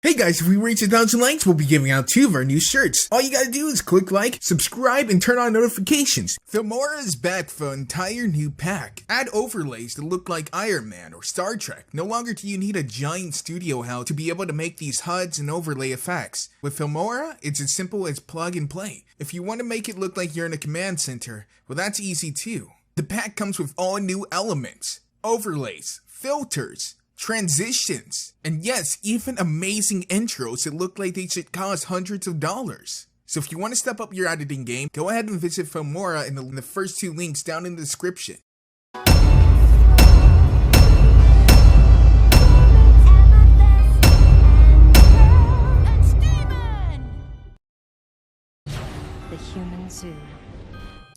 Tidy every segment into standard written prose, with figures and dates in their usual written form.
Hey guys, if we reach 1,000 likes, we'll be giving out 2 of our new shirts. All you gotta do is click like, subscribe, and turn on notifications. Filmora is back for an entire new pack. Add overlays that look like Iron Man or Star Trek. No longer do you need a giant studio house to be able to make these HUDs and overlay effects. With Filmora, it's as simple as plug and play. If you want to make it look like you're in a command center, well that's easy too. The pack comes with all new elements, overlays, filters, transitions, and yes, even amazing intros that look like they should cost hundreds of dollars. So if you want to step up your editing game, go ahead and visit Filmora in the first 2 links down in the description. The human zoo.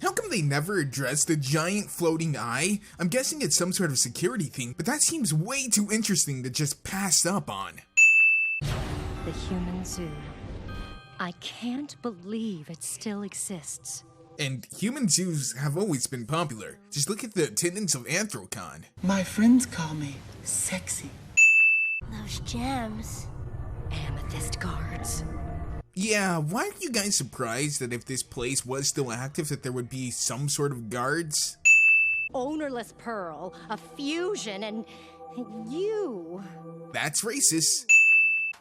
How come they never address the giant floating eye? I'm guessing it's some sort of security thing, but that seems way too interesting to just pass up on. The human zoo. I can't believe it still exists. And human zoos have always been popular. Just look at the attendance of Anthrocon. My friends call me sexy. Those gems. Amethyst guards. Yeah, why aren't you guys surprised that if this place was still active that there would be some sort of guards? Ownerless pearl, a fusion, and you. That's racist.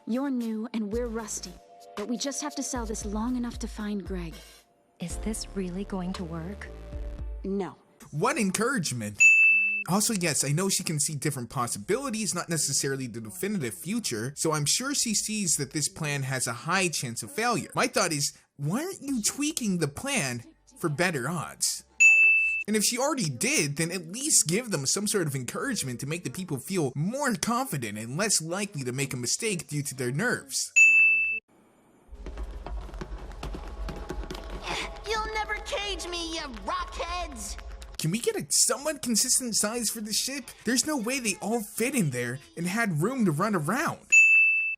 You're new and we're rusty, but we just have to sell this long enough to find Greg. Is this really going to work? No. What encouragement. Also, yes, I know she can see different possibilities, not necessarily the definitive future, so I'm sure she sees that this plan has a high chance of failure. My thought is, why aren't you tweaking the plan for better odds? And if she already did, then at least give them some sort of encouragement to make the people feel more confident and less likely to make a mistake due to their nerves. You'll never cage me, you rockheads! Can we get a somewhat consistent size for the ship? There's no way they all fit in there and had room to run around.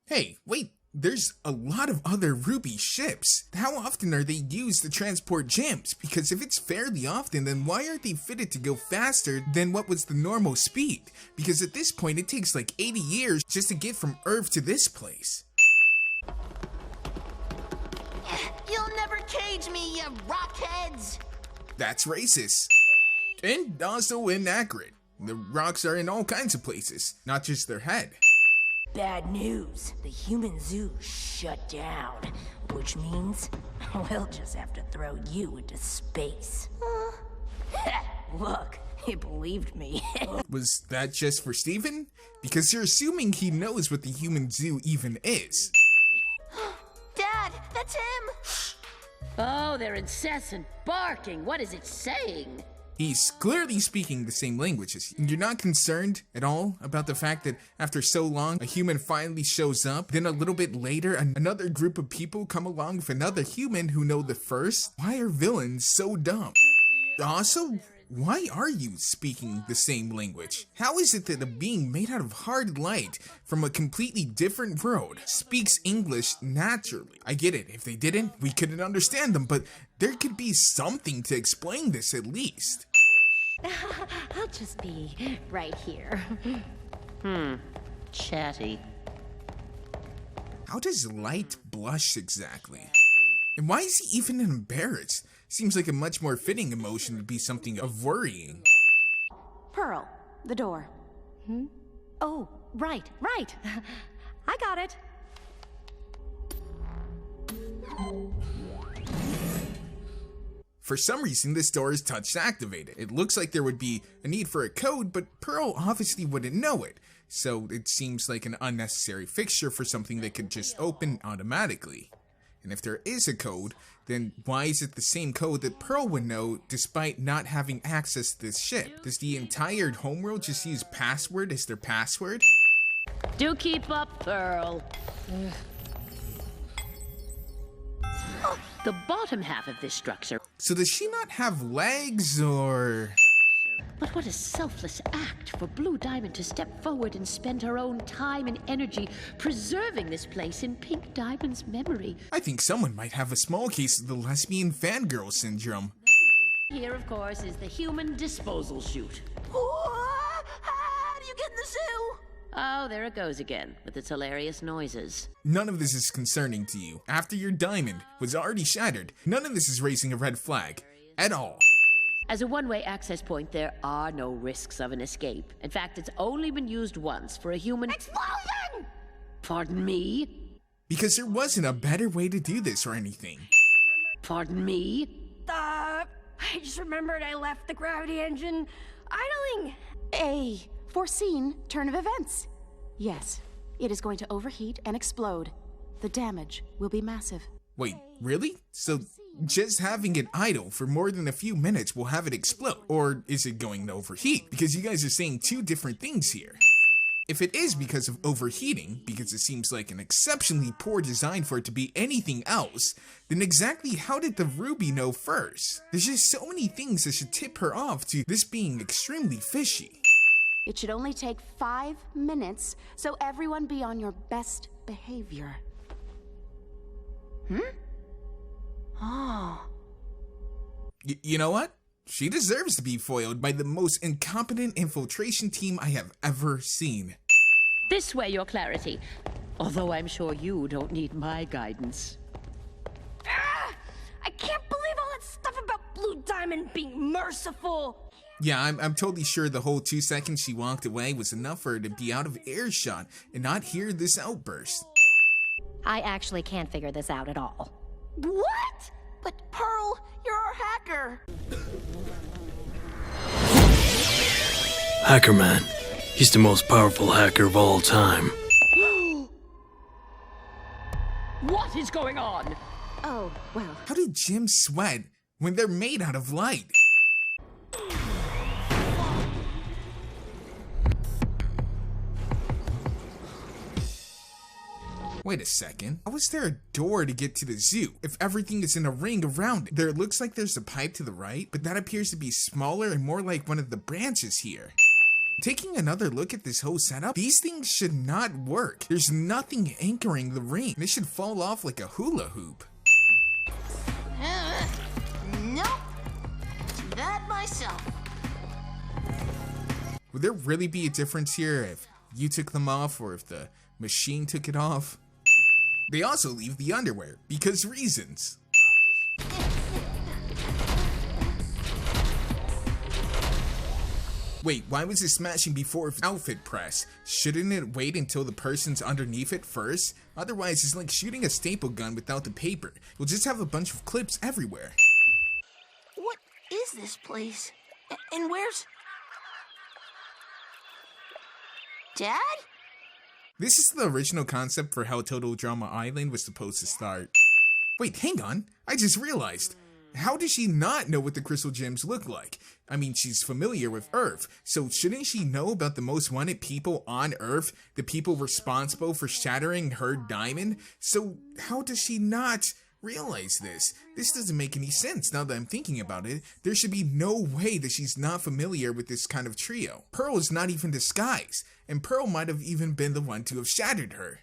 Hey, wait, there's a lot of other Ruby ships. How often are they used to transport gems? Because if it's fairly often, then why aren't they fitted to go faster than what was the normal speed? Because at this point, it takes like 80 years just to get from Earth to this place. You'll never cage me, you rockheads! That's racist. And also inaccurate. The rocks are in all kinds of places, not just their head. Bad news. The human zoo shut down, which means we'll just have to throw you into space. Look, he believed me. Was that just for Steven? Because you're assuming he knows what the human zoo even is. Dad, that's him! Oh, they're incessant barking. What is it saying? He's clearly speaking the same language as you. You're not concerned at all about the fact that after so long, a human finally shows up, then a little bit later, another group of people come along with another human who know the first? Why are villains so dumb? Also, why are you speaking the same language? How is it that a being made out of hard light from a completely different world speaks English naturally? I get it, if they didn't, we couldn't understand them, but there could be something to explain this at least. I'll just be right here. Chatty. How does light blush exactly? And why is he even embarrassed? Seems like a much more fitting emotion to be something of worrying. Pearl, the door. Oh, right. I got it. For some reason, this door is touch activated. It looks like there would be a need for a code, but Pearl obviously wouldn't know it. So it seems like an unnecessary fixture for something that could just open automatically. And if there is a code, then why is it the same code that Pearl would know despite not having access to this ship? Does the entire homeworld just use password as their password? Do keep up, Pearl. The bottom half of this structure. So does she not have legs, or...? But what a selfless act for Blue Diamond to step forward and spend her own time and energy preserving this place in Pink Diamond's memory. I think someone might have a small case of the lesbian fangirl syndrome. Here, of course, is the human disposal chute. How do you get in the zoo? Oh, there it goes again, with its hilarious noises. None of this is concerning to you. After your diamond was already shattered, none of this is raising a red flag. At all. As a one-way access point, there are no risks of an escape. In fact, it's only been used once for a human... Explosion! Pardon me? Because there wasn't a better way to do this or anything. Pardon me? I just remembered I left the gravity engine idling. A foreseen turn of events. Yes, it is going to overheat and explode. The damage will be massive. Wait, really? So just having it idle for more than a few minutes will have it explode? Or is it going to overheat? Because you guys are saying two different things here. If it is because of overheating, because it seems like an exceptionally poor design for it to be anything else, then exactly how did the Ruby know first? There's just so many things that should tip her off to this being extremely fishy. It should only take 5 minutes, so everyone be on your best behavior. Oh. You know what? She deserves to be foiled by the most incompetent infiltration team I have ever seen. This way, Your Clarity. Although I'm sure you don't need my guidance. I can't believe all that stuff about Blue Diamond being merciful. Yeah, I'm totally sure the whole 2 seconds she walked away was enough for her to be out of earshot and not hear this outburst. I actually can't figure this out at all. What? But Pearl, you're our hacker. Hacker Man. He's the most powerful hacker of all time. What is going on? Oh, well. How do gems sweat when they're made out of light? Wait a second. How is there a door to get to the zoo if everything is in a ring around it? There looks like there's a pipe to the right, but that appears to be smaller and more like one of the branches here. Taking another look at this whole setup, these things should not work. There's nothing anchoring the ring. This should fall off like a hula hoop. Nope. That myself. Would there really be a difference here if you took them off or if the machine took it off? They also leave the underwear, because reasons. Wait, why was it smashing before outfit press? Shouldn't it wait until the person's underneath it first? Otherwise, it's like shooting a staple gun without the paper. We'll just have a bunch of clips everywhere. What is this place? And where's... Dad? This is the original concept for how Total Drama Island was supposed to start. Wait, hang on. I just realized. How does she not know what the crystal gems look like? I mean, she's familiar with Earth, so shouldn't she know about the most wanted people on Earth, the people responsible for shattering her diamond? So how does she not realize this? This doesn't make any sense now that I'm thinking about it. There should be no way that she's not familiar with this kind of trio. Pearl is not even disguised, and Pearl might have even been the one to have shattered her.